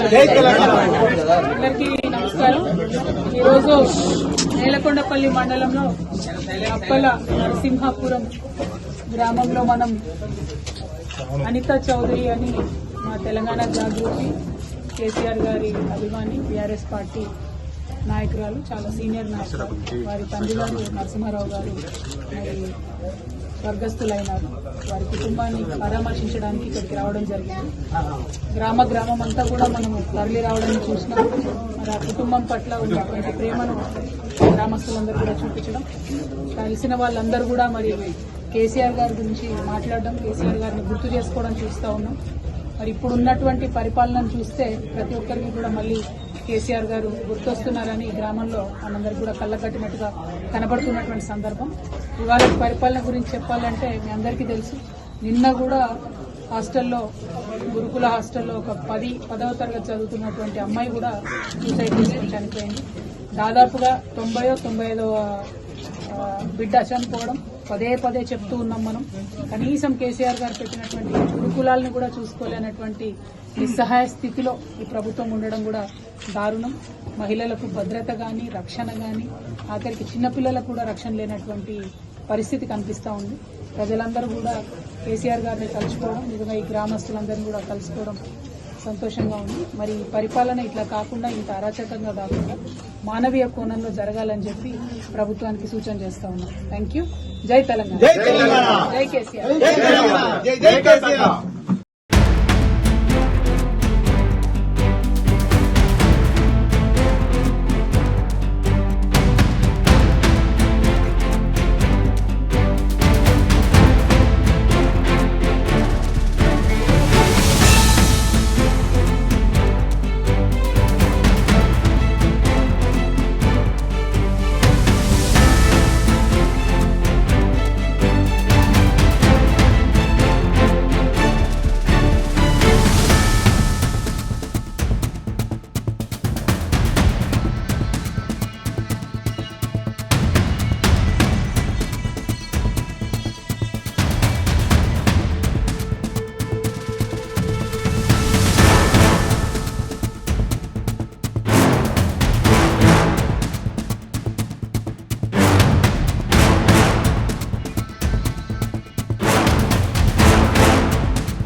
అందరికీ నమస్కారం. ఈరోజు నేలకొండపల్లి మండలంలో అప్పల నరసింహాపురం గ్రామంలో మనం అనితా చౌదరి అని మా తెలంగాణ జాగృతి కేసీఆర్ గారి అభిమాని టీఆర్ఎస్ పార్టీ నాయకురాలు, చాలా సీనియర్ నాయకురాలు. వారి తండ్రి గారు నరసింహారావు గారు మరి స్వర్గస్థులైనారు. వారి కుటుంబాన్ని పరామర్శించడానికి ఇక్కడికి రావడం జరిగింది. గ్రామం అంతా కూడా మనం తరలి రావడం చూసినాం. మరి ఆ కుటుంబం పట్ల ఉన్నటువంటి ప్రేమను గ్రామస్తులందరూ కూడా చూపించడం, కలిసిన వాళ్ళందరూ కూడా మరి కేసీఆర్ గారి గురించి మాట్లాడడం, కేసీఆర్ గారిని గుర్తు చేసుకోవడం చూస్తూ ఉన్నాం. మరి ఇప్పుడు ఉన్నటువంటి పరిపాలనను చూస్తే ప్రతి ఒక్కరికి కూడా మళ్ళీ కేసీఆర్ గారు గుర్తొస్తున్నారని గ్రామంలో మనందరికీ కూడా కళ్ళకట్టినట్టుగా కనబడుతున్నటువంటి సందర్భం. ఇవాళ పరిపాలన గురించి చెప్పాలంటే మీ అందరికీ తెలుసు, నిన్న కూడా హాస్టల్లో, గురుకుల హాస్టల్లో ఒక 10వ తరగతి చదువుతున్నటువంటి అమ్మాయి కూడా సూసైడ్ చేసుకుని చనిపోయింది. దాదాపుగా 95వ బిడ్డ చనిపోవడం పదే చెప్తూ ఉన్నాం మనం. కనీసం కేసీఆర్ గారు పెట్టినటువంటి గురుకులాలను కూడా చూసుకోలేనటువంటి నిస్సహాయ స్థితిలో ఈ ప్రభుత్వం ఉండడం కూడా దారుణం. మహిళలకు భద్రత కానీ, రక్షణ కానీ, ఆఖరికి చిన్నపిల్లలకు కూడా రక్షణ లేనటువంటి పరిస్థితి కనిపిస్తూ ఉంది. ప్రజలందరూ కూడా కేసీఆర్ గారిని కలుసుకోవడం, నిజంగా ఈ గ్రామస్తులందరినీ కూడా కలుసుకోవడం సంతోషంగా ఉంది. మరి పరిపాలన ఇట్లా కాకుండా, ఇంత అరాచకంగా కాకుండా మానవీయ కోణంలో జరగాలని చెప్పి ప్రభుత్వానికి సూచన చేస్తా ఉన్నాం. Thank you. జై తెలంగాణ, జై కేసీఆర్.